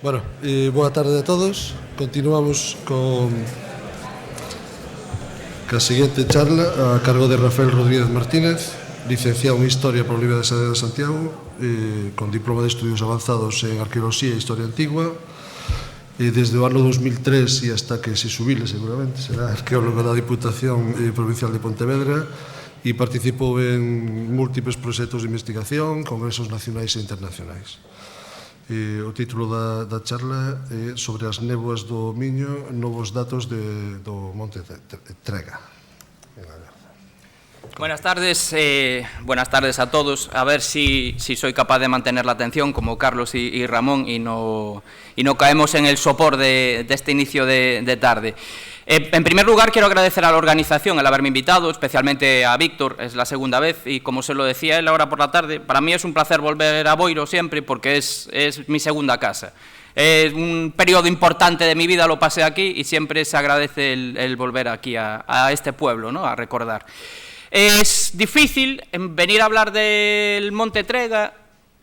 Bueno, boa tarde a todos. Continuamos con a seguinte charla a cargo de Rafael Rodríguez Martínez, licenciado en Historia pola Universidade de Santiago, con diploma de estudios avanzados en Arqueoloxía e Historia Antigua. Desde o ano 2003 e hasta que se xubile, seguramente, será arqueólogo da Diputación Provincial de Pontevedra e participou en múltiples proxectos de investigación, congresos nacionais e internacionais. O título da charla é sobre as néboas do Miño, novos datos do Monte Trega. Buenas tardes a todos. A ver si soy capaz de mantener la atención como Carlos y Ramón y no caemos en el sopor de este inicio de tarde. En primer lugar, quiero agradecer a la organización el haberme invitado, especialmente a Víctor, es la segunda vez, y como se lo decía él ahora por la tarde, para mí es un placer volver a Boiro siempre porque es mi segunda casa. Es un periodo importante de mi vida, lo pasé aquí y siempre se agradece el volver aquí a este pueblo, ¿no? A recordar. Es difícil venir a hablar del Monte Trega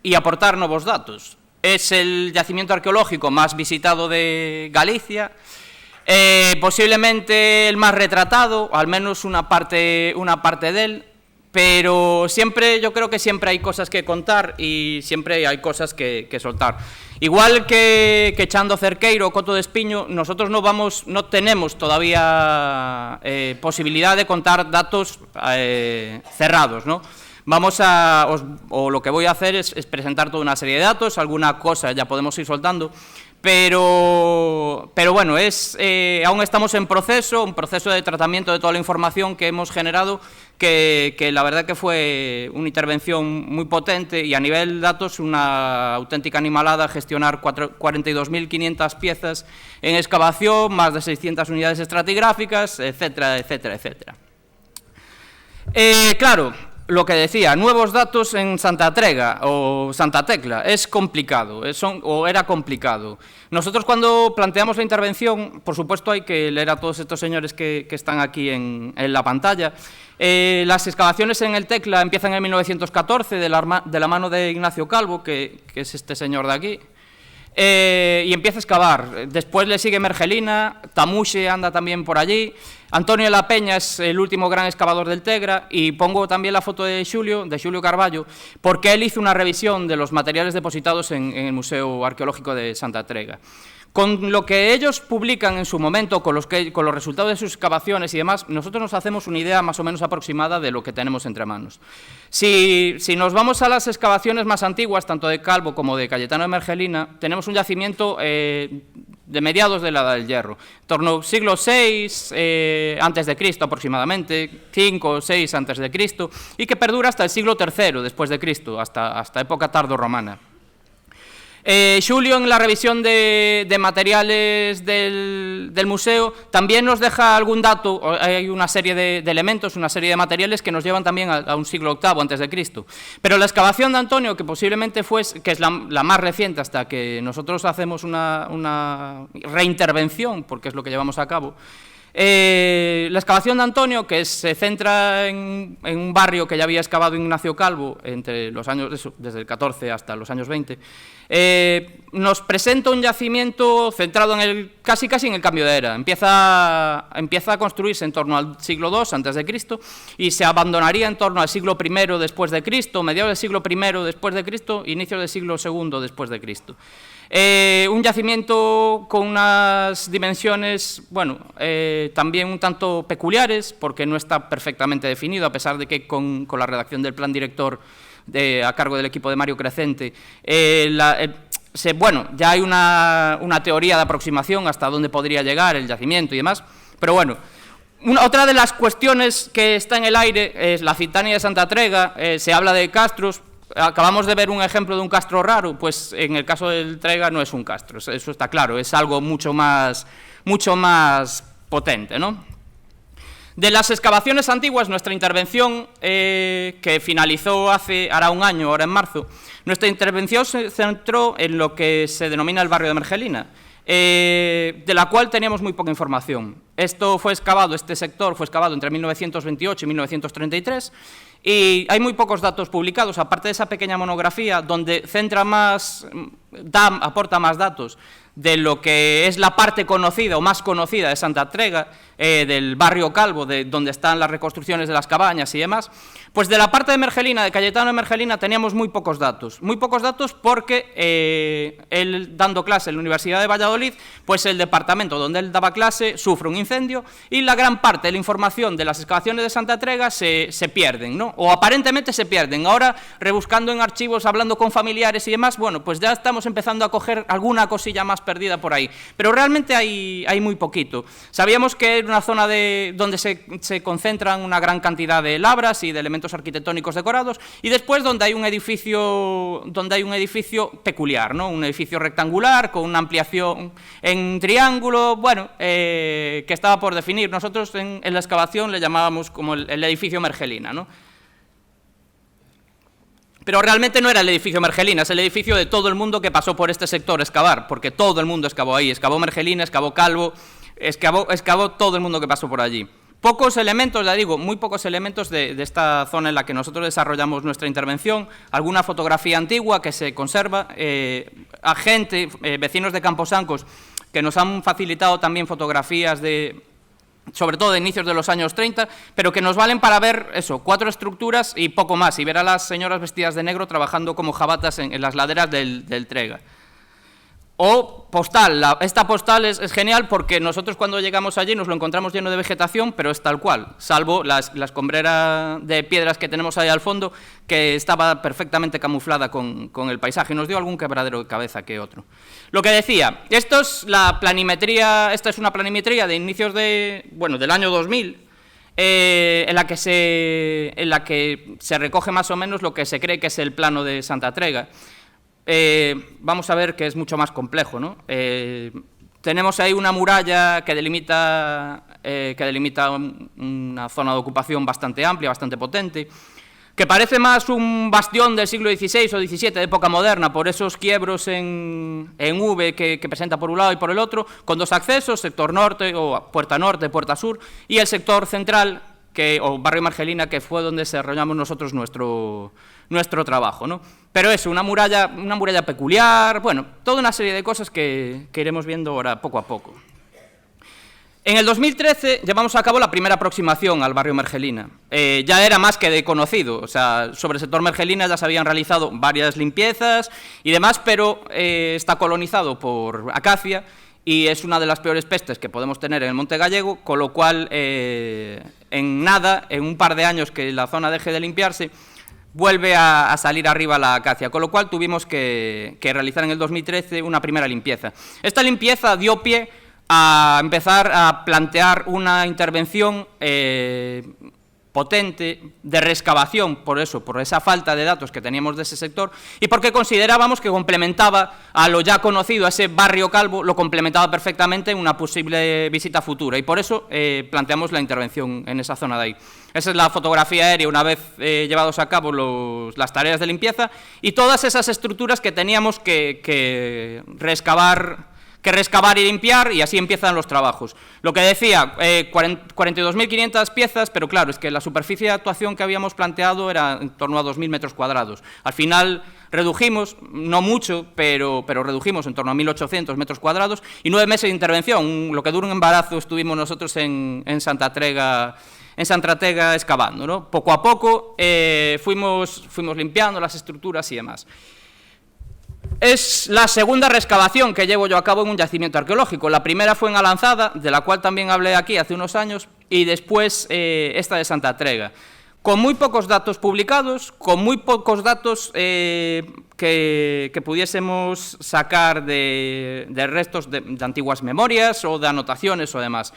y aportar nuevos datos. Es el yacimiento arqueológico más visitado de Galicia, posiblemente el más retratado, o al menos una parte de él, pero yo creo que siempre hay cosas que contar y siempre hay cosas que soltar. Igual que Chando Cerqueiro o Coto de Espiño, nosotros no tenemos todavía posibilidad de contar datos cerrados, ¿no? Lo que voy a hacer es presentar toda una serie de datos, alguna cosa ya podemos ir soltando, pero bueno, aún estamos en un proceso de tratamiento de toda la información que hemos generado, que la verdad que fue una intervención muy potente y a nivel de datos una auténtica animalada gestionar 42.500 piezas en excavación, más de 600 unidades estratigráficas, etcétera, etcétera, etcétera. Claro, lo que decía, nuevos datos en Santa Trega o Santa Tecla, es complicado, era complicado. Nosotros cuando planteamos la intervención, por supuesto hay que leer a todos estos señores que están aquí en la pantalla. Las excavaciones en el Tecla empiezan en 1914 de la mano de Ignacio Calvo, que es este señor de aquí. Y empieza a excavar. Después le sigue Mergelina, Tamuxe anda también por allí, Antonio de la Peña es el último gran excavador del Tegra, y pongo también la foto de Xulio Carballo, porque él hizo una revisión de los materiales depositados en el Museo Arqueológico de Santa Trega. Con lo que ellos publican en su momento, con los resultados de sus excavaciones y demás, nosotros nos hacemos una idea más o menos aproximada de lo que tenemos entre manos. Si nos vamos a las excavaciones más antiguas, tanto de Calvo como de Cayetano de Mergelina, tenemos un yacimiento de mediados de la Edad del Hierro, en torno al siglo VI antes de Cristo aproximadamente, 5 o 6 antes de Cristo, y que perdura hasta el siglo III después de Cristo, hasta época tardorromana. Xulio, en la revisión de materiales del museo, también nos deja algún dato. Hay una serie de elementos, una serie de materiales que nos llevan también a un siglo VIII antes de Cristo. Pero la excavación de Antonio, que posiblemente que es la más reciente hasta que nosotros hacemos una reintervención, porque es lo que llevamos a cabo, la excavación de Antonio, que se centra en un barrio que ya había excavado Ignacio Calvo entre los años, desde el 14 hasta los años 20, nos presenta un yacimiento centrado casi en el cambio de era. Empieza a construirse en torno al siglo II antes de Cristo y se abandonaría en torno al siglo I después de Cristo, mediados del siglo I después de Cristo, inicios del siglo II después de Cristo. Un yacimiento con unas dimensiones, bueno, también un tanto peculiares, porque no está perfectamente definido, a pesar de que con la redacción del plan director a cargo del equipo de Mario Crecente, ya hay una teoría de aproximación hasta dónde podría llegar el yacimiento y demás, pero bueno. Otra de las cuestiones que está en el aire es la Citania de Santa Trega. Se habla de castros. Acabamos de ver un ejemplo de un castro raro, pues en el caso del Trega no es un castro, eso está claro, es algo mucho más potente, ¿no? De las excavaciones antiguas, nuestra intervención, que finalizó hará un año, ahora en marzo, nuestra intervención se centró en lo que se denomina el barrio de Mergelina, de la cual teníamos muy poca información. Este sector fue excavado entre 1928 y 1933, Y hay muy pocos datos publicados, aparte de esa pequeña monografía, donde centra más, aporta más datos de lo que es la parte conocida o más conocida de Santa Trega, del barrio Calvo, de donde están las reconstrucciones de las cabañas y demás. Pues de la parte de Mergelina, de Cayetano de Mergelina, teníamos muy pocos datos porque él, dando clase en la Universidad de Valladolid, pues el departamento donde él daba clase sufre un incendio y la gran parte de la información de las excavaciones de Santa Trega se pierden, ¿no? O aparentemente se pierden. Ahora, rebuscando en archivos, hablando con familiares y demás, bueno, pues ya estamos empezando a coger alguna cosilla más perdida por ahí. Pero realmente hay muy poquito. Sabíamos que era una zona donde se concentran una gran cantidad de labras y de elementos arquitectónicos decorados, y después donde hay un edificio peculiar, ¿no? Un edificio rectangular con una ampliación en triángulo, bueno, que estaba por definir. Nosotros en la excavación le llamábamos como el edificio Mergelina, ¿no? Pero realmente no era el edificio Mergelina, es el edificio de todo el mundo que pasó por este sector a excavar, porque todo el mundo excavó ahí, excavó Mergelina, excavó Calvo, excavó todo el mundo que pasó por allí. Pocos elementos, ya digo, muy pocos elementos de esta zona en la que nosotros desarrollamos nuestra intervención, alguna fotografía antigua que se conserva, vecinos de Camposancos, que nos han facilitado también fotografías sobre todo de inicios de los años 30, pero que nos valen para ver eso, 4 estructuras y poco más, y ver a las señoras vestidas de negro trabajando como jabatas en las laderas del Trega. O postal, esta postal es genial porque nosotros cuando llegamos allí nos lo encontramos lleno de vegetación, pero es tal cual, salvo la escombrera de piedras que tenemos ahí al fondo, que estaba perfectamente camuflada con el paisaje, nos dio algún quebradero de cabeza que otro. Lo que decía, esta es una planimetría de inicios del año 2000, en la que se recoge más o menos lo que se cree que es el plano de Santa Trega. Vamos a ver que es mucho más complejo, ¿no? Tenemos ahí una muralla que delimita una zona de ocupación bastante amplia, bastante potente, que parece más un bastión del siglo XVI o XVII, de época moderna, por esos quiebros en V que presenta por un lado y por el otro, con 2 accesos, sector norte o puerta norte, puerta sur, y el sector central, o barrio Mergelina, que fue donde desarrollamos nosotros nuestro trabajo, ¿no? Pero eso, una muralla peculiar, bueno, toda una serie de cosas que iremos viendo ahora poco a poco. En el 2013 llevamos a cabo la primera aproximación al barrio Mergelina. Ya era más que de conocido, o sea, sobre el sector Mergelina ya se habían realizado varias limpiezas y demás, pero está colonizado por acacia y es una de las peores pestes que podemos tener en el Monte Gallego, con lo cual, en un par de años que la zona deje de limpiarse, vuelve a salir arriba la acacia, con lo cual tuvimos que realizar en el 2013 una primera limpieza. Esta limpieza dio pie a empezar a plantear una intervención potente de reexcavación, por esa falta de datos que teníamos de ese sector, y porque considerábamos que complementaba a lo ya conocido, a ese barrio Calvo, lo complementaba perfectamente en una posible visita futura, y por eso planteamos la intervención en esa zona de ahí. Esa es la fotografía aérea una vez llevados a cabo las tareas de limpieza, y todas esas estructuras que teníamos que reexcavar y limpiar, y así empiezan los trabajos. Lo que decía, 42.500 piezas, pero claro, es que la superficie de actuación que habíamos planteado era en torno a 2.000 metros cuadrados. Al final redujimos, no mucho, pero redujimos en torno a 1.800 metros cuadrados, y 9 meses de intervención, lo que dura un embarazo estuvimos nosotros en Santa Trega excavando, ¿no? Poco a poco fuimos limpiando las estructuras y demás. Es la segunda reexcavación que llevo yo a cabo en un yacimiento arqueológico. La primera fue en Alanzada, de la cual también hablé aquí hace unos años, y después esta de Santa Trega. Con muy pocos datos publicados, con muy pocos datos que pudiésemos sacar de restos de antiguas memorias o de anotaciones o demás.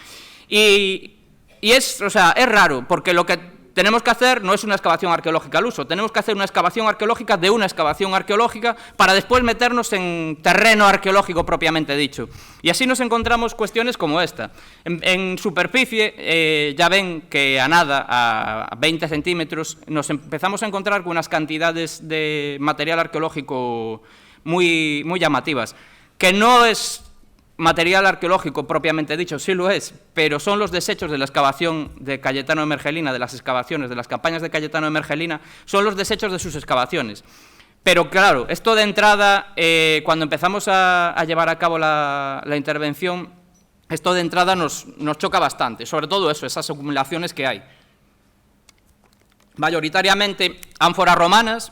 Y es raro, porque lo que tenemos que hacer no es una excavación arqueológica al uso, tenemos que hacer una excavación arqueológica de una excavación arqueológica para después meternos en terreno arqueológico propiamente dicho. Y así nos encontramos cuestiones como esta. En superficie, ya ven que a 20 centímetros, nos empezamos a encontrar con unas cantidades de material arqueológico muy llamativas, que no es material arqueológico propiamente dicho, sí lo es, pero son los desechos de la excavación de Cayetano de Mergelina, de las excavaciones, de las campañas de Cayetano de Mergelina, son los desechos de sus excavaciones. Pero claro, esto de entrada, cuando empezamos a llevar a cabo la intervención, esto de entrada nos choca bastante, sobre todo eso, esas acumulaciones que hay. Mayoritariamente ánforas romanas,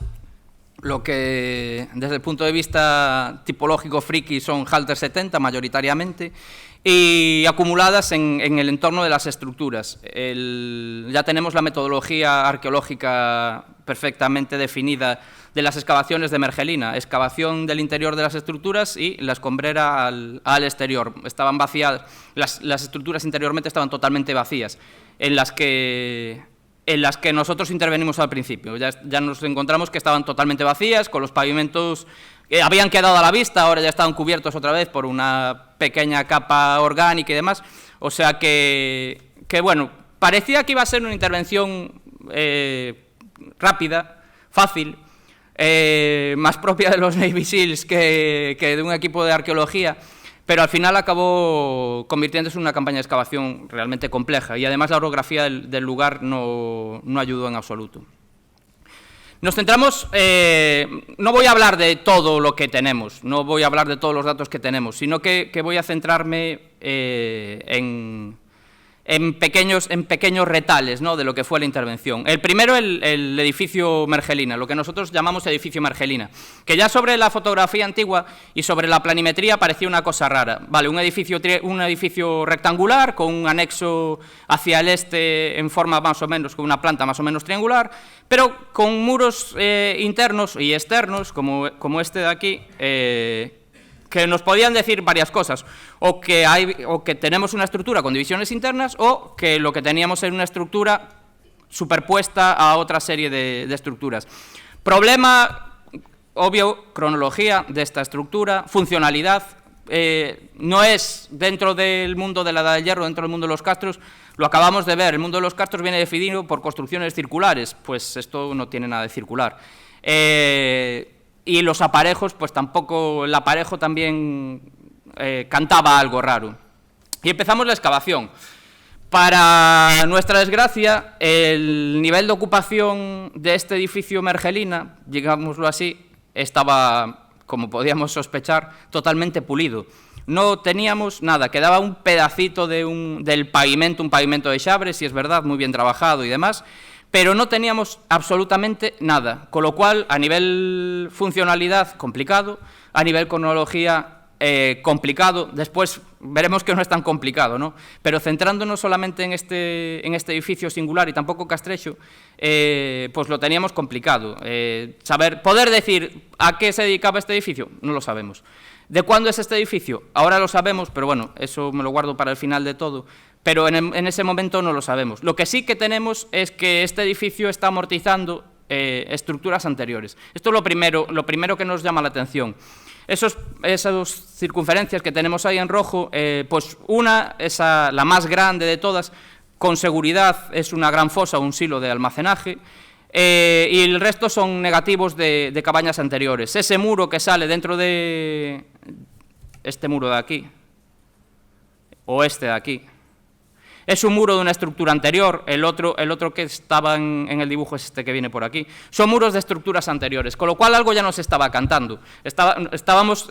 lo que desde el punto de vista tipológico friki son Halter 70 mayoritariamente, y acumuladas en el entorno de las estructuras. Ya tenemos la metodología arqueológica perfectamente definida de las excavaciones de Mergelina, excavación del interior de las estructuras y la escombrera al exterior. Estaban vaciadas, las estructuras interiormente estaban totalmente vacías, en las que nosotros intervenimos al principio. Ya nos encontramos que estaban totalmente vacías, con los pavimentos que habían quedado a la vista, ahora ya estaban cubiertos otra vez por una pequeña capa orgánica y demás. O sea que bueno, parecía que iba a ser una intervención rápida, fácil, más propia de los Navy Seals que de un equipo de arqueología, pero al final acabó convirtiéndose en una campaña de excavación realmente compleja y además la orografía del lugar no ayudó en absoluto. Nos centramos, no voy a hablar de todo lo que tenemos, no voy a hablar de todos los datos que tenemos, sino que voy a centrarme en pequeños retales, ¿no?, de lo que fue la intervención. El primero, el edificio Mergelina, lo que nosotros llamamos edificio Mergelina, que ya sobre la fotografía antigua y sobre la planimetría parecía una cosa rara. Vale, un edificio rectangular con un anexo hacia el este en forma más o menos, con una planta más o menos triangular, pero con muros internos y externos, como este de aquí, que nos podían decir varias cosas, o que tenemos una estructura con divisiones internas, o que lo que teníamos era una estructura superpuesta a otra serie de estructuras. Problema obvio, cronología de esta estructura, funcionalidad, no es dentro del mundo de la Edad del Hierro, dentro del mundo de los castros, lo acabamos de ver, el mundo de los castros viene definido por construcciones circulares, pues esto no tiene nada de circular. Y los aparejos, pues tampoco, el aparejo también cantaba algo raro. Y empezamos la excavación. Para nuestra desgracia, el nivel de ocupación de este edificio Mergelina, digámoslo así, estaba, como podíamos sospechar, totalmente pulido. No teníamos nada, quedaba un pedacito del pavimento, un pavimento de Chabre, si es verdad, muy bien trabajado y demás, pero no teníamos absolutamente nada, con lo cual, a nivel funcionalidad, complicado, a nivel cronología, complicado. Después veremos que no es tan complicado, ¿no? Pero centrándonos solamente en este edificio singular y tampoco castrecho, pues lo teníamos complicado. Poder decir a qué se dedicaba este edificio, no lo sabemos. ¿De cuándo es este edificio? Ahora lo sabemos, pero bueno, eso me lo guardo para el final de todo. Pero en ese momento no lo sabemos. Lo que sí que tenemos es que este edificio está amortizando estructuras anteriores. Esto es lo primero que nos llama la atención. Esas circunferencias que tenemos ahí en rojo, pues la más grande de todas, con seguridad es una gran fosa o un silo de almacenaje, y el resto son negativos de cabañas anteriores. Ese muro que sale dentro de este muro de aquí, o este de aquí, es un muro de una estructura anterior, el otro que estaba en el dibujo es este que viene por aquí. Son muros de estructuras anteriores, con lo cual algo ya nos estaba cantando. Estábamos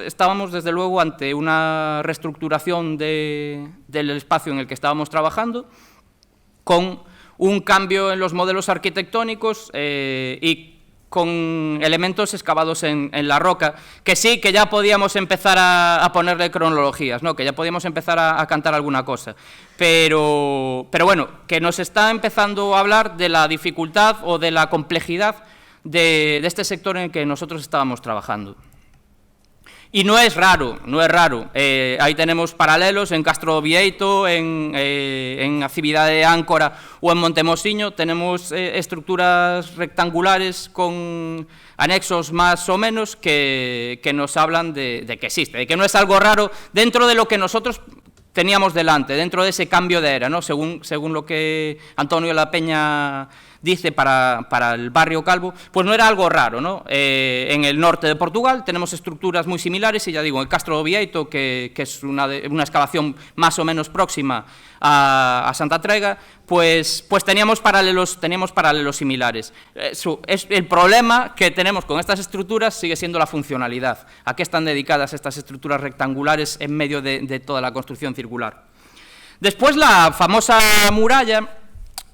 desde luego ante una reestructuración del espacio en el que estábamos trabajando, con un cambio en los modelos arquitectónicos y con elementos excavados en la roca, que sí, que ya podíamos empezar a ponerle cronologías, ¿no?, que ya podíamos empezar a cantar alguna cosa, pero bueno, que nos está empezando a hablar de la dificultad o de la complejidad de este sector en el que nosotros estábamos trabajando. Y no es raro, ahí tenemos paralelos en Castro Vieito, en Actividad de Áncora o en Montemosiño, tenemos estructuras rectangulares con anexos más o menos que nos hablan de que existe, de que no es algo raro dentro de lo que nosotros teníamos delante, dentro de ese cambio de era, ¿no? Según lo que Antonio La Peña dice para el barrio Calvo, pues no era algo raro, ¿no? En el norte de Portugal tenemos estructuras muy similares, y ya digo, el Castro do Vieito, que es una excavación más o menos próxima a Santa Trega, pues teníamos paralelos similares. El problema que tenemos con estas estructuras sigue siendo la funcionalidad. ¿A qué están dedicadas estas estructuras rectangulares en medio de toda la construcción circular? Después, la famosa muralla,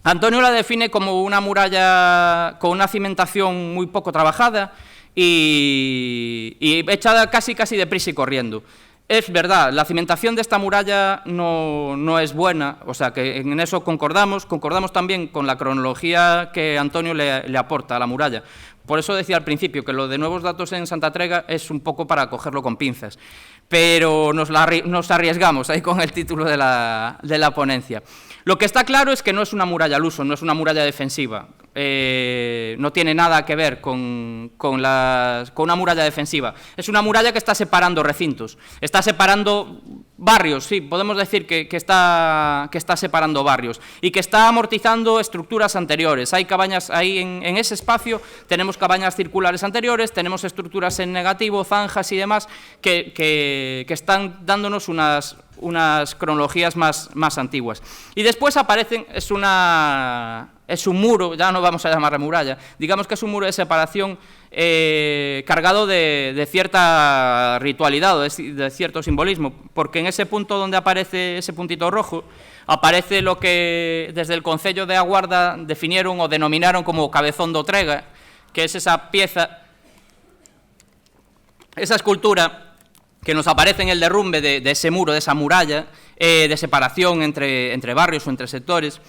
Antonio la define como una muralla con una cimentación muy poco trabajada y echada casi deprisa y corriendo. Es verdad, la cimentación de esta muralla no es buena, o sea que en eso concordamos también con la cronología que Antonio le aporta a la muralla. Por eso decía al principio que lo de nuevos datos en Santa Trega es un poco para cogerlo con pinzas, pero nos arriesgamos ahí con el título de la ponencia. Lo que está claro es que no es una muralla al uso, no es una muralla defensiva. No tiene nada que ver con una muralla defensiva. Es una muralla que está separando recintos, está separando barrios, sí, podemos decir que está separando barrios y que está amortizando estructuras anteriores. Hay cabañas ahí en ese espacio, tenemos cabañas circulares anteriores, tenemos estructuras en negativo, zanjas y demás que están dándonos unas cronologías más antiguas. Y después aparecen, es un muro, ya no vamos a llamarla muralla, digamos que es un muro de separación cargado de cierta ritualidad, de cierto simbolismo, porque en ese punto donde aparece ese puntito rojo, aparece lo que desde el Concello de Aguarda definieron o denominaron como cabezón do Trega, que es esa pieza, esa escultura que nos aparece en el derrumbe de ese muro, de esa muralla, de separación entre barrios o entre sectores,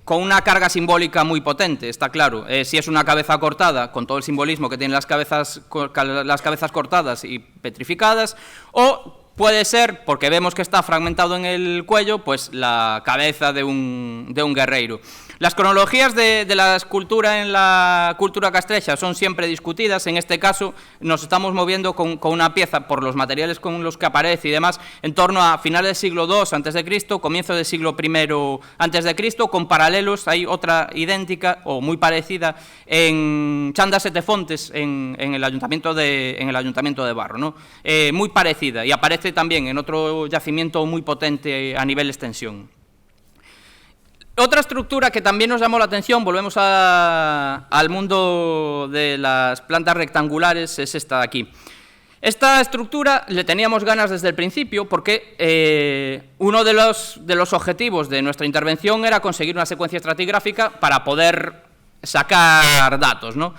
con una carga simbólica muy potente, está claro. Si es una cabeza cortada, con todo el simbolismo que tienen las cabezas cortadas y petrificadas, o puede ser, porque vemos que está fragmentado en el cuello, pues la cabeza de un guerreiro. Las cronologías de la escultura en la cultura castrexa son siempre discutidas. En este caso nos estamos moviendo con una pieza, por los materiales con los que aparece y demás, en torno a finales del siglo II a.C., comienzo del siglo I a.C., con paralelos. Hay otra idéntica o muy parecida en Chanda Sete Fontes, en el Ayuntamiento de Barro, ¿no? Muy parecida, y aparece también en otro yacimiento muy potente a nivel extensión. Otra estructura que también nos llamó la atención, volvemos al mundo de las plantas rectangulares, es esta de aquí. Esta estructura le teníamos ganas desde el principio porque uno de los objetivos de nuestra intervención era conseguir una secuencia estratigráfica para poder sacar datos, ¿no?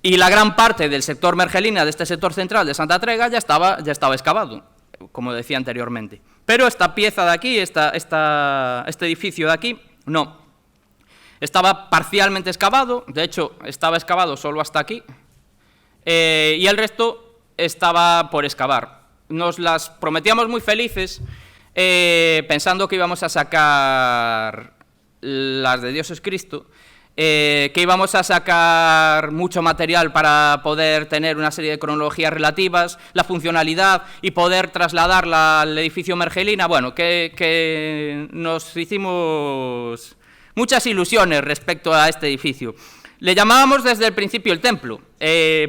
Y la gran parte del sector Mergelina, de este sector central de Santa Trega, ya estaba excavado, como decía anteriormente. Pero esta pieza de aquí, este edificio de aquí, no. Estaba parcialmente excavado, de hecho, estaba excavado solo hasta aquí, y el resto estaba por excavar. Nos las prometíamos muy felices, pensando que íbamos a sacar las de Dios es Cristo, que íbamos a sacar mucho material para poder tener una serie de cronologías relativas, la funcionalidad y poder trasladarla al edificio Mergelina. Bueno, que nos hicimos muchas ilusiones respecto a este edificio. Le llamábamos desde el principio el templo,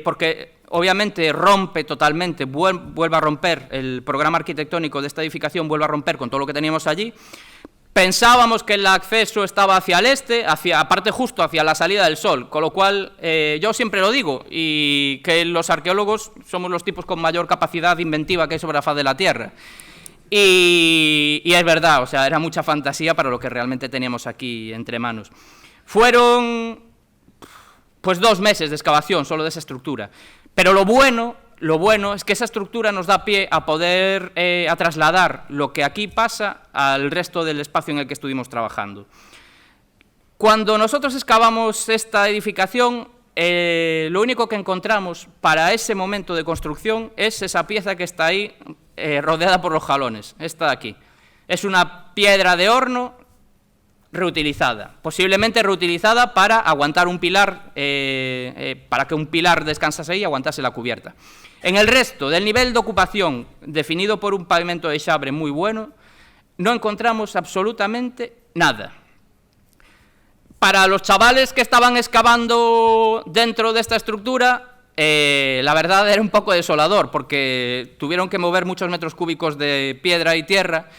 porque obviamente rompe totalmente, vuelve a romper el programa arquitectónico de esta edificación, vuelve a romper con todo lo que teníamos allí. Pensábamos que el acceso estaba hacia el este, aparte justo hacia la salida del sol, con lo cual yo siempre lo digo, y que los arqueólogos somos los tipos con mayor capacidad inventiva que hay sobre la faz de la Tierra. Y es verdad, o sea, era mucha fantasía para lo que realmente teníamos aquí entre manos. Fueron pues 2 meses de excavación solo de esa estructura, pero lo bueno es que esa estructura nos da pie a poder a trasladar lo que aquí pasa al resto del espacio en el que estuvimos trabajando. Cuando nosotros excavamos esta edificación, lo único que encontramos para ese momento de construcción es esa pieza que está ahí rodeada por los jalones, esta de aquí. Es una piedra de horno reutilizada, posiblemente reutilizada para aguantar un pilar, para que un pilar descansase ahí y aguantase la cubierta. En el resto del nivel de ocupación definido por un pavimento de xabre muy bueno, no encontramos absolutamente nada. Para los chavales que estaban excavando dentro de esta estructura, la verdad era un poco desolador, porque tuvieron que mover muchos metros cúbicos de piedra y tierra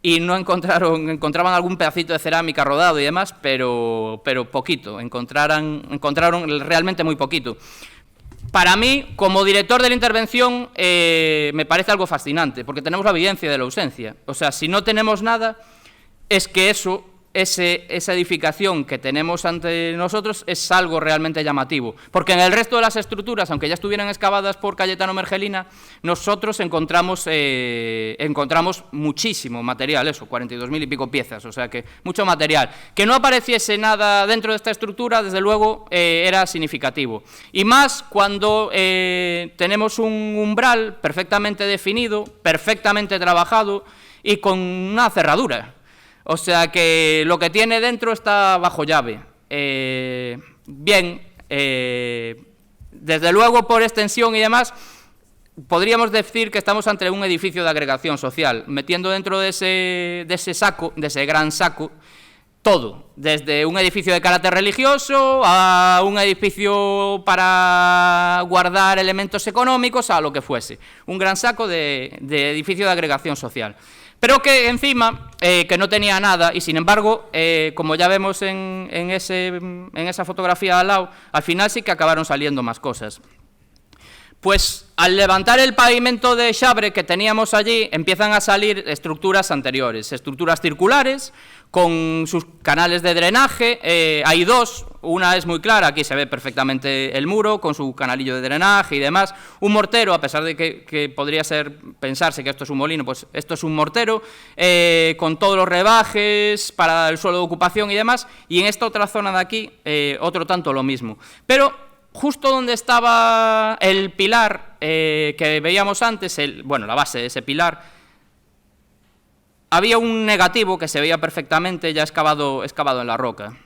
y no encontraban algún pedacito de cerámica rodado y demás, pero poquito, encontraron realmente muy poquito. Para mí, como director de la intervención, me parece algo fascinante, porque tenemos la evidencia de la ausencia. O sea, si no tenemos nada, es que esa edificación que tenemos ante nosotros es algo realmente llamativo, porque en el resto de las estructuras, aunque ya estuvieran excavadas por Cayetano Mergelina, nosotros encontramos muchísimo material, 42.000 y pico piezas, o sea que mucho material. Que no apareciese nada dentro de esta estructura, desde luego, era significativo. Y más cuando tenemos un umbral perfectamente definido, perfectamente trabajado y con una cerradura. O sea que lo que tiene dentro está bajo llave. Desde luego por extensión y demás, podríamos decir que estamos ante un edificio de agregación social, metiendo dentro de ese saco, de ese gran saco, todo, desde un edificio de carácter religioso a un edificio para guardar elementos económicos, a lo que fuese. Un gran saco de edificio de agregación social. Pero que encima, que no tenía nada, y sin embargo, como ya vemos en esa fotografía al lado, al final sí que acabaron saliendo más cosas. Pues al levantar el pavimento de xabre que teníamos allí, empiezan a salir estructuras anteriores, estructuras circulares, con sus canales de drenaje. Hay dos, una es muy clara, aquí se ve perfectamente el muro, con su canalillo de drenaje y demás. Un mortero, a pesar de que podría pensarse que esto es un molino, pues esto es un mortero, con todos los rebajes para el suelo de ocupación y demás. Y en esta otra zona de aquí, otro tanto lo mismo. Pero justo donde estaba el pilar que veíamos antes, la base de ese pilar, había un negativo que se veía perfectamente ya excavado en la roca.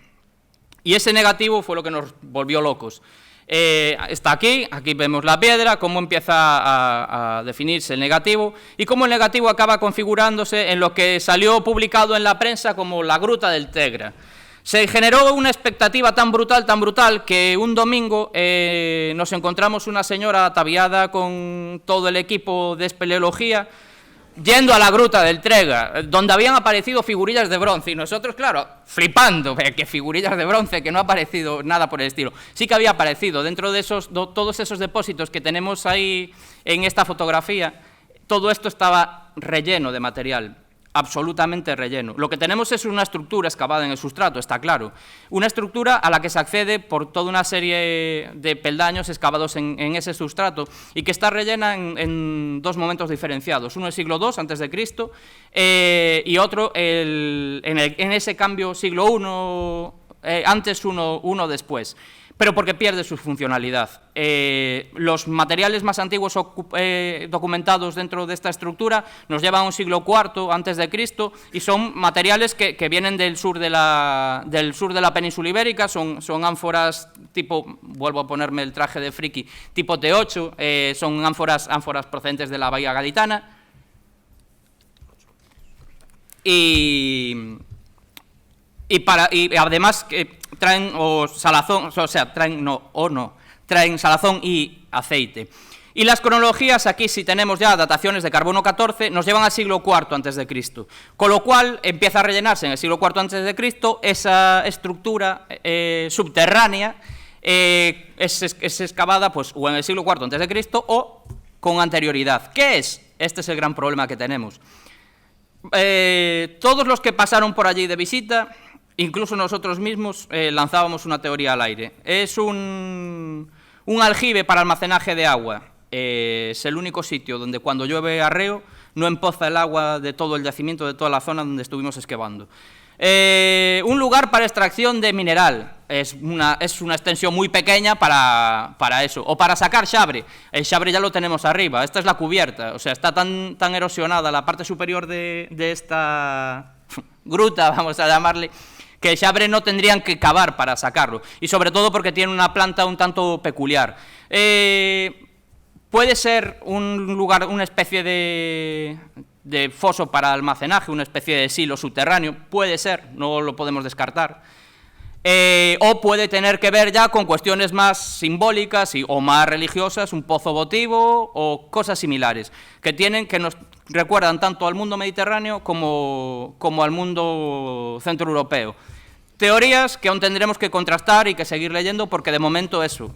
Y ese negativo fue lo que nos volvió locos. Está aquí vemos la piedra, cómo empieza a definirse el negativo y cómo el negativo acaba configurándose en lo que salió publicado en la prensa como la Gruta del Tegra. Se generó una expectativa tan brutal, que un domingo nos encontramos una señora ataviada con todo el equipo de espeleología yendo a la Gruta del Tegra, donde habían aparecido figurillas de bronce, y nosotros, claro, flipando, que figurillas de bronce, que no ha aparecido nada por el estilo. Sí que había aparecido dentro de todos esos depósitos que tenemos ahí en esta fotografía, todo esto estaba relleno de material. Absolutamente relleno. Lo que tenemos es una estructura excavada en el sustrato, está claro. Una estructura a la que se accede por toda una serie de peldaños excavados en ese sustrato y que está rellena en dos momentos diferenciados. Uno el siglo II, antes de Cristo, y otro en ese cambio siglo I, antes, uno después. Pero porque pierde su funcionalidad. Los materiales más antiguos documentados dentro de esta estructura nos llevan a un siglo IV antes de Cristo y son materiales que vienen del sur de la península ibérica, son ánforas tipo, vuelvo a ponerme el traje de friki, tipo T8, son ánforas procedentes de la bahía gaditana y además traen salazón, traen salazón y aceite. Y las cronologías, aquí sí tenemos ya dataciones de carbono 14, nos llevan al siglo IV antes de Cristo, con lo cual empieza a rellenarse en el siglo IV antes de Cristo esa estructura subterránea es excavada pues o en el siglo IV antes de Cristo o con anterioridad. ¿Qué es? Este es el gran problema que tenemos. Todos los que pasaron por allí de visita, incluso nosotros mismos, lanzábamos una teoría al aire. Es un aljibe para almacenaje de agua. Es el único sitio donde cuando llueve arreo no empoza el agua de todo el yacimiento, de toda la zona donde estuvimos excavando. Un lugar para extracción de mineral. Es una extensión muy pequeña para eso. O para sacar xabre. El xabre ya lo tenemos arriba. Esta es la cubierta. O sea, está tan erosionada la parte superior de esta gruta, vamos a llamarle, que Xabre no tendrían que cavar para sacarlo, y sobre todo porque tiene una planta un tanto peculiar. Puede ser un lugar, una especie de foso para almacenaje, una especie de silo subterráneo, puede ser, no lo podemos descartar. O puede tener que ver ya con cuestiones más simbólicas o más religiosas, un pozo votivo o cosas similares, que nos recuerdan tanto al mundo mediterráneo como al mundo centroeuropeo. Teorías que aún tendremos que contrastar y que seguir leyendo, porque de momento eso,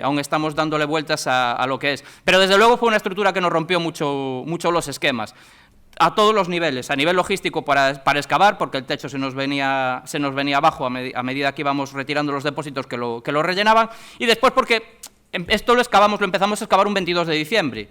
aún estamos dándole vueltas a lo que es. Pero desde luego fue una estructura que nos rompió mucho los esquemas, a todos los niveles, a nivel logístico para excavar, porque el techo se nos venía abajo a medida que íbamos retirando los depósitos que lo rellenaban, y después porque esto lo empezamos a excavar un 22 de diciembre.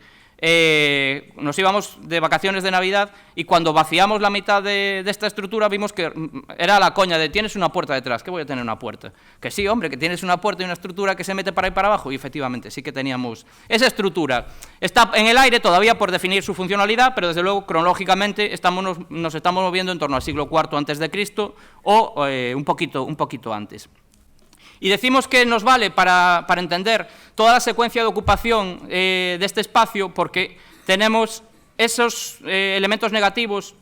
Nos íbamos de vacaciones de Navidad y cuando vaciamos la mitad de esta estructura vimos que era la coña de ¿tienes una puerta detrás? ¿Qué voy a tener una puerta? Que sí, hombre, que tienes una puerta y una estructura que se mete para ahí para abajo, y efectivamente sí que teníamos esa estructura. Está en el aire todavía por definir su funcionalidad, pero desde luego cronológicamente nos estamos moviendo en torno al siglo IV antes de Cristo o un poquito antes. Y decimos que nos vale para entender toda la secuencia de ocupación de este espacio, porque tenemos esos elementos negativos,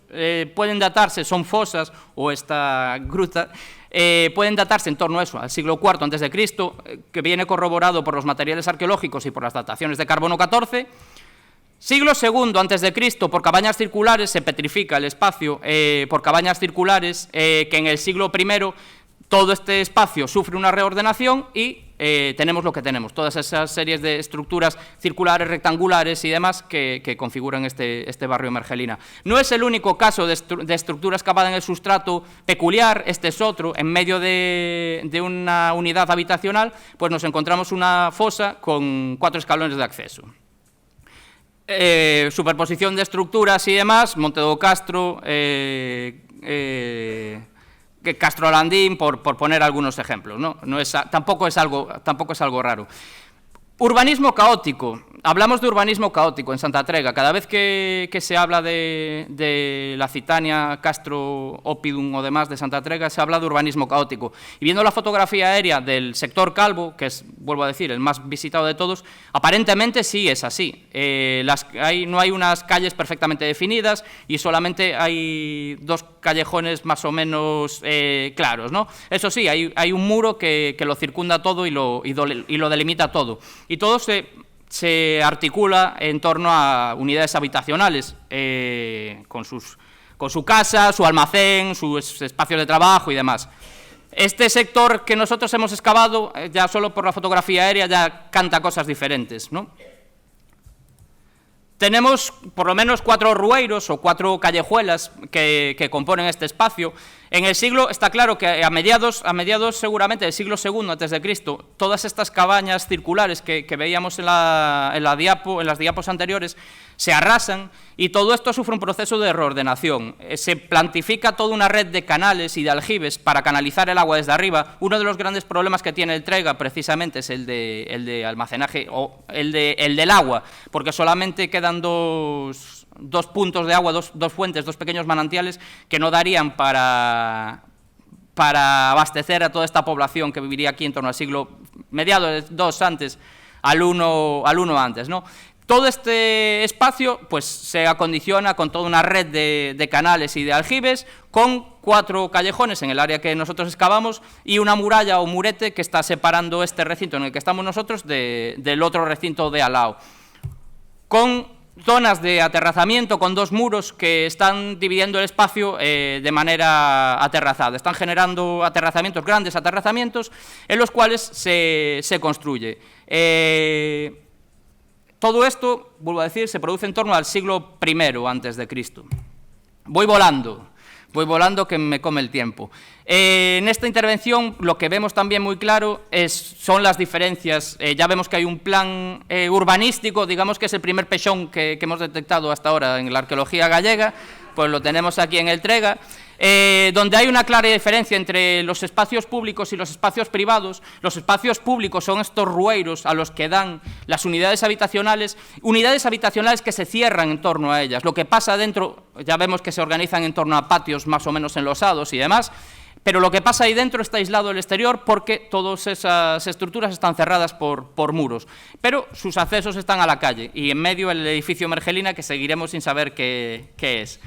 pueden datarse, son fosas o esta gruta, pueden datarse en torno a eso, al siglo IV antes de Cristo, que viene corroborado por los materiales arqueológicos y por las dataciones de carbono 14. Siglo II antes de Cristo, por cabañas circulares, se petrifica el espacio por cabañas circulares, que en el siglo I todo este espacio sufre una reordenación y tenemos lo que tenemos, todas esas series de estructuras circulares, rectangulares y demás que configuran este barrio de Mergelina. No es el único caso de estructura excavada en el sustrato peculiar, este es otro. En medio de una unidad habitacional, pues nos encontramos una fosa con 4 escalones de acceso. Superposición de estructuras y demás, Monte do Castro, Castro Landín, por poner algunos ejemplos, ¿no? Tampoco es algo raro. Urbanismo caótico. Hablamos de urbanismo caótico en Santa Trega. Cada vez que se habla de la Citania, Castro, Oppidum o demás de Santa Trega, se habla de urbanismo caótico. Y viendo la fotografía aérea del sector Calvo, que es, vuelvo a decir, el más visitado de todos, aparentemente sí es así. No hay unas calles perfectamente definidas y solamente hay 2 callejones más o menos claros, ¿no? Eso sí, hay un muro que lo circunda todo y lo delimita todo. Y todo se articula en torno a unidades habitacionales, con su casa, su almacén, sus espacios de trabajo y demás. Este sector que nosotros hemos excavado, ya solo por la fotografía aérea, ya canta cosas diferentes, ¿no? Tenemos por lo menos 4 rueiros o 4 callejuelas que componen este espacio. En el siglo, está claro que a mediados seguramente del siglo II antes de Cristo, todas estas cabañas circulares que veíamos en las diapos anteriores se arrasan y todo esto sufre un proceso de reordenación. Se plantifica toda una red de canales y de aljibes para canalizar el agua desde arriba. Uno de los grandes problemas que tiene el Trega precisamente es el de almacenaje o el del agua, porque solamente quedan dos puntos de agua, dos fuentes, 2 pequeños manantiales que no darían para abastecer a toda esta población que viviría aquí en torno al siglo mediados II antes al 1 antes, ¿no? Todo este espacio pues se acondiciona con toda una red de canales y de aljibes, con 4 callejones en el área que nosotros excavamos y una muralla o murete que está separando este recinto en el que estamos nosotros del otro recinto de al lado, con zonas de aterrazamiento, con 2 muros que están dividiendo el espacio de manera aterrazada. Están generando grandes aterrazamientos, en los cuales se construye. Todo esto, vuelvo a decir, se produce en torno al siglo I antes de Cristo. Voy volando que me come el tiempo. En esta intervención lo que vemos también muy claro son las diferencias. Ya vemos que hay un plan urbanístico, digamos que es el primer pechón que hemos detectado hasta ahora en la arqueología gallega, pues lo tenemos aquí en el Trega, donde hay una clara diferencia entre los espacios públicos y los espacios privados. Los espacios públicos son estos rueiros a los que dan las unidades habitacionales que se cierran en torno a ellas. Lo que pasa dentro, ya vemos que se organizan en torno a patios más o menos enlosados y demás, pero lo que pasa ahí dentro está aislado del exterior porque todas esas estructuras están cerradas por muros, pero sus accesos están a la calle y en medio el edificio Mergelina, que seguiremos sin saber qué es,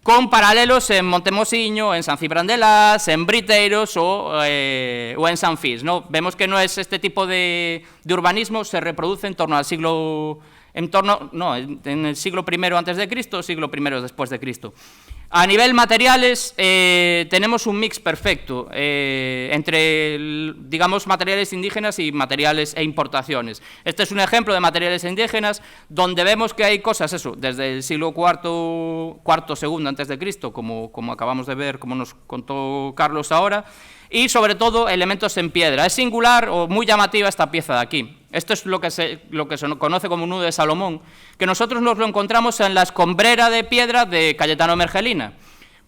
con paralelos en Montemosiño, en San Cibrán de Las, en Briteiros o en San Fis, ¿no? Vemos que no es este tipo de urbanismo, se reproduce en torno al siglo, en el siglo I antes de Cristo, siglo I después de Cristo. A nivel materiales, tenemos un mix perfecto entre, digamos, materiales indígenas y materiales e importaciones. Este es un ejemplo de materiales indígenas donde vemos que hay cosas, eso, desde el siglo IV antes de Cristo, como acabamos de ver, como nos contó Carlos ahora, y sobre todo elementos en piedra. Es singular o muy llamativa esta pieza de aquí. Esto es lo que se conoce como un nudo de Salomón, que nosotros nos lo encontramos en la escombrera de piedra de Cayetano Mergelina,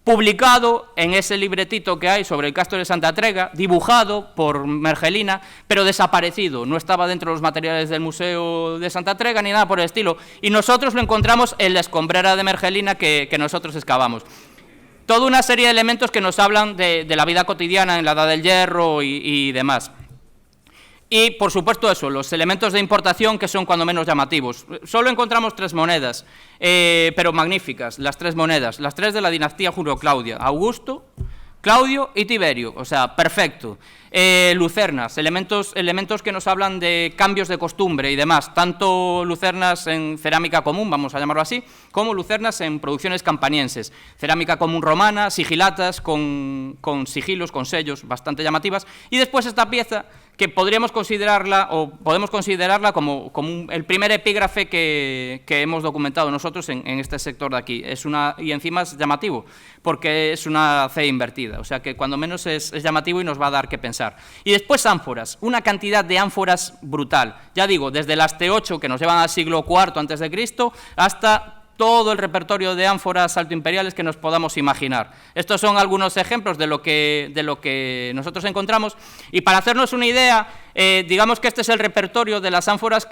publicado en ese libretito que hay sobre el Castro de Santa Trega, dibujado por Mergelina, pero desaparecido, no estaba dentro de los materiales del Museo de Santa Trega ni nada por el estilo, y nosotros lo encontramos en la escombrera de Mergelina que nosotros excavamos. Toda una serie de elementos que nos hablan de la vida cotidiana en la Edad del Hierro y demás. Y, por supuesto, eso, los elementos de importación que son cuando menos llamativos. Solo encontramos 3 monedas, pero magníficas, las 3 monedas, las 3 de la dinastía Julio-Claudia, Augusto, Claudio y Tiberio, o sea, perfecto. Lucernas, elementos que nos hablan de cambios de costumbre y demás, tanto lucernas en cerámica común, vamos a llamarlo así, como lucernas en producciones campanienses, cerámica común romana, sigilatas, con sigilos, con sellos bastante llamativas, y después esta pieza que podemos considerarla como el primer epígrafe que hemos documentado nosotros en este sector de aquí. Y encima es llamativo, porque es una C invertida, o sea que cuando menos es llamativo y nos va a dar que pensar. Y después ánforas, una cantidad de ánforas brutal, ya digo, desde las T8 que nos llevan al siglo IV antes de Cristo hasta todo el repertorio de ánforas altoimperiales que nos podamos imaginar. Estos son algunos ejemplos de lo que nosotros encontramos, y para hacernos una idea, digamos que este es el repertorio de las ánforas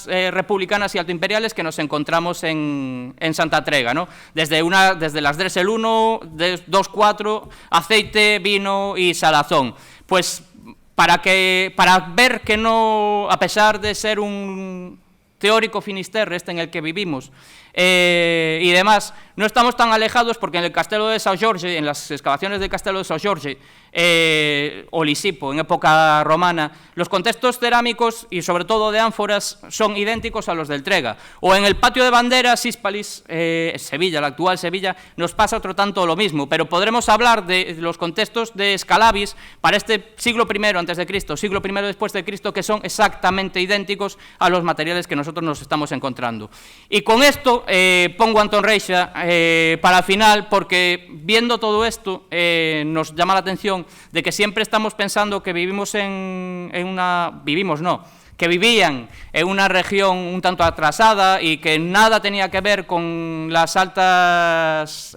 republicanas y altoimperiales que nos encontramos en Santa Trega, ¿no? Desde las Dressel 1, 2, 4, aceite, vino y salazón. Pues para ver que no, a pesar de ser un teórico finisterre en el que vivimos y demás, no estamos tan alejados, porque en el Castelo de São Jorge, en las excavaciones del Castelo de São Jorge o Lisipo, en época romana, los contextos cerámicos y sobre todo de ánforas son idénticos a los del Trega. O en el patio de banderas, Hispalis, Sevilla, la actual Sevilla, nos pasa otro tanto lo mismo, pero podremos hablar de los contextos de Escalavis para este siglo I antes de Cristo, siglo I después de Cristo, que son exactamente idénticos a los materiales que nosotros nos estamos encontrando. Y con esto pongo a Antón Reixa para el final, porque viendo todo esto nos llama la atención de que siempre estamos pensando que que vivían en una región un tanto atrasada y que nada tenía que ver con las altas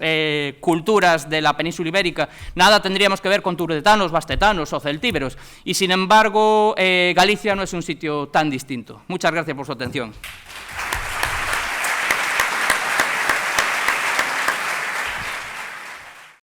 culturas de la península ibérica, nada tendríamos que ver con turdetanos, bastetanos o celtíberos, y sin embargo Galicia no es un sitio tan distinto. Muchas gracias por su atención.